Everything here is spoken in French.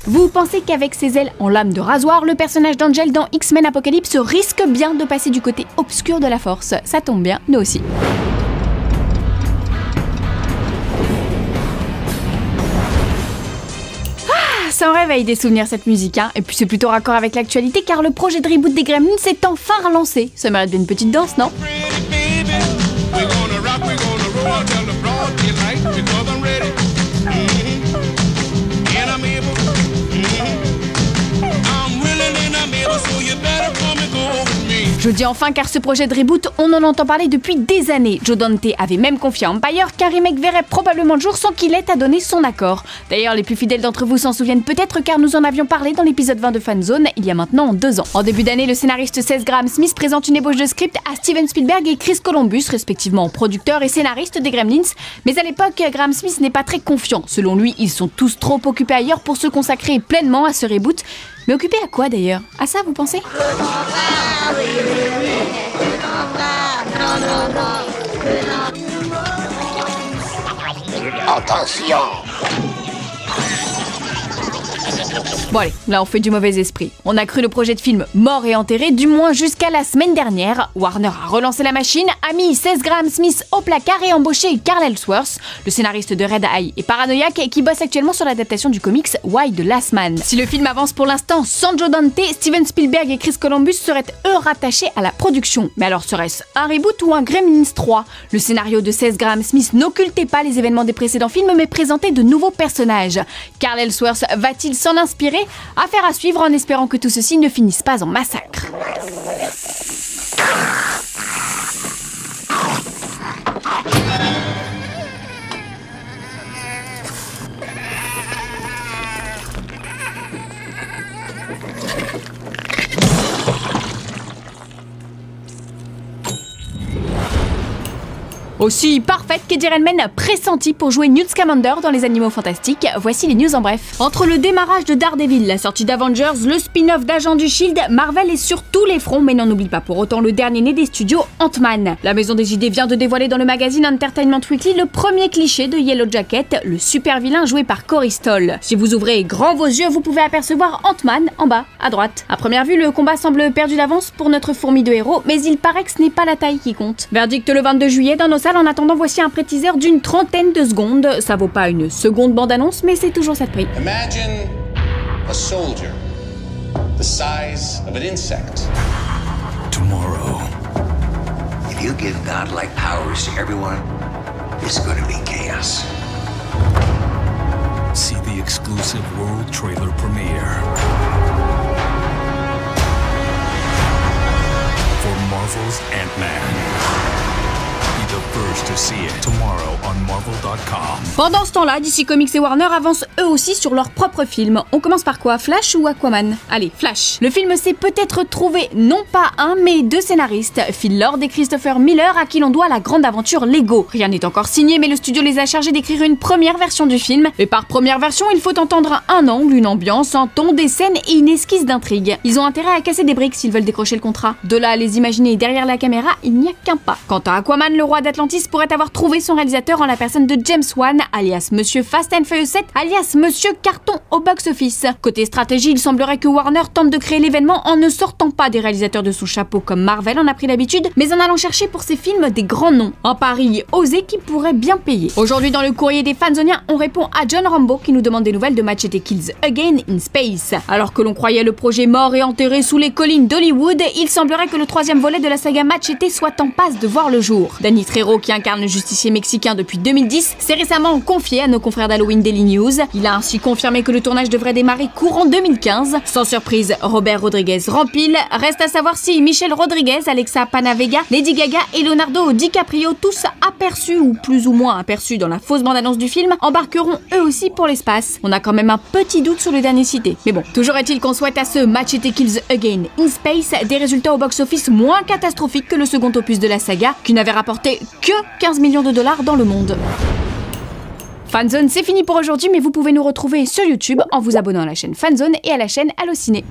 Vous pensez qu'avec ses ailes en lame de rasoir, le personnage d'Angel dans X-Men Apocalypse risque bien de passer du côté obscur de la force? Ça tombe bien, nous aussi. Ça en réveille des souvenirs cette musique, hein. Et puis c'est plutôt raccord avec l'actualité car le projet de reboot des Gremlins s'est enfin relancé. Ça mérite bien une petite danse, non? Je dis enfin car ce projet de reboot, on en entend parler depuis des années. Joe Dante avait même confié à Empire qu'un remake verrait probablement le jour sans qu'il ait à donner son accord. D'ailleurs, les plus fidèles d'entre vous s'en souviennent peut-être car nous en avions parlé dans l'épisode 20 de Fanzone il y a maintenant 2 ans. En début d'année, le scénariste Seth Grahame-Smith présente une ébauche de script à Steven Spielberg et Chris Columbus, respectivement producteurs et scénaristes des Gremlins. Mais à l'époque, Grahame-Smith n'est pas très confiant. Selon lui, ils sont tous trop occupés ailleurs pour se consacrer pleinement à ce reboot. Mais occupés à quoi d'ailleurs? À ça, vous pensez? Attention! Bon allez, là on fait du mauvais esprit. On a cru le projet de film mort et enterré, du moins jusqu'à la semaine dernière. Warner a relancé la machine, a mis Seth Grahame-Smith au placard et embauché Carl Ellsworth, le scénariste de Red Eye et Paranoiac, qui bosse actuellement sur l'adaptation du comics Why the Last Man. Si le film avance pour l'instant sans Joe Dante, Steven Spielberg et Chris Columbus seraient eux rattachés à la production. Mais alors serait-ce un reboot ou un Gremlins 3? Le scénario de Seth Grahame-Smith n'occultait pas les événements des précédents films mais présentait de nouveaux personnages. Carl Ellsworth va-t-il s'en inspirer? Affaire à suivre en espérant que tout ceci ne finisse pas en massacre. Aussi parfaite qu'Eddie Redmayne pressenti pour jouer Newt Scamander dans Les Animaux Fantastiques, voici les news en bref. Entre le démarrage de Daredevil, la sortie d'Avengers, le spin-off d'Agents du Shield, Marvel est sur tous les fronts mais n'en oublie pas pour autant le dernier né des studios, Ant-Man. La maison des idées vient de dévoiler dans le magazine Entertainment Weekly le premier cliché de Yellow Jacket, le super vilain joué par Corey Stoll. Si vous ouvrez grand vos yeux, vous pouvez apercevoir Ant-Man en bas, à droite. À première vue, le combat semble perdu d'avance pour notre fourmi de héros, mais il paraît que ce n'est pas la taille qui compte. Verdict le 22 juillet dans nos salles. En attendant, voici un pré-teaser d'une 30aine de secondes. Ça vaut pas une seconde bande-annonce, mais c'est toujours ça de prix. Imagine a soldier, the size of an insect. Tomorrow. If you give godlike powers to everyone, it's gonna be chaos. See the exclusive world trailer premiere for Marvel's Ant-Man. The first to see it tomorrow on Marvel.com. Pendant ce temps-là, DC Comics et Warner avancent eux aussi sur leurs propres films. On commence par quoi? Flash ou Aquaman? Allez, Flash. Le film s'est peut-être trouvé non pas un, mais 2 scénaristes, Phil Lord et Christopher Miller, à qui l'on doit la grande aventure Lego. Rien n'est encore signé, mais le studio les a chargés d'écrire une première version du film. Et par première version, il faut entendre un angle, une ambiance, un ton, des scènes et une esquisse d'intrigue. Ils ont intérêt à casser des briques s'ils veulent décrocher le contrat. De là à les imaginer derrière la caméra, il n'y a qu'un pas. Quant à Aquaman, le roi d'Atlantis pourrait avoir trouvé son réalisateur en la personne de James Wan, alias Monsieur Fast and Furious 7, alias Monsieur Carton au box-office. Côté stratégie, il semblerait que Warner tente de créer l'événement en ne sortant pas des réalisateurs de son chapeau comme Marvel en a pris l'habitude, mais en allant chercher pour ses films des grands noms. Un pari osé qui pourrait bien payer. Aujourd'hui, dans le courrier des Fanzoniens, on répond à John Rambo qui nous demande des nouvelles de Machete Kills Again in Space. Alors que l'on croyait le projet mort et enterré sous les collines d'Hollywood, il semblerait que le 3e volet de la saga Machete soit en passe de voir le jour. Danny Trejo, qui incarne le justicier mexicain depuis 2010, s'est récemment confié à nos confrères d'Halloween Daily News. Il a ainsi confirmé que le tournage devrait démarrer courant 2015. Sans surprise, Robert Rodriguez rempile. Reste à savoir si Michelle Rodriguez, Alexa Panavega, Lady Gaga et Leonardo DiCaprio, tous aperçus ou plus ou moins aperçus dans la fausse bande-annonce du film, embarqueront eux aussi pour l'espace. On a quand même un petit doute sur le dernier cité. Mais bon, toujours est-il qu'on souhaite à ce Machete Kills Again in Space des résultats au box-office moins catastrophiques que le second opus de la saga, qui n'avait rapporté que 15 millions de dollars dans le monde. Fanzone, c'est fini pour aujourd'hui, mais vous pouvez nous retrouver sur YouTube en vous abonnant à la chaîne Fanzone et à la chaîne Allociné.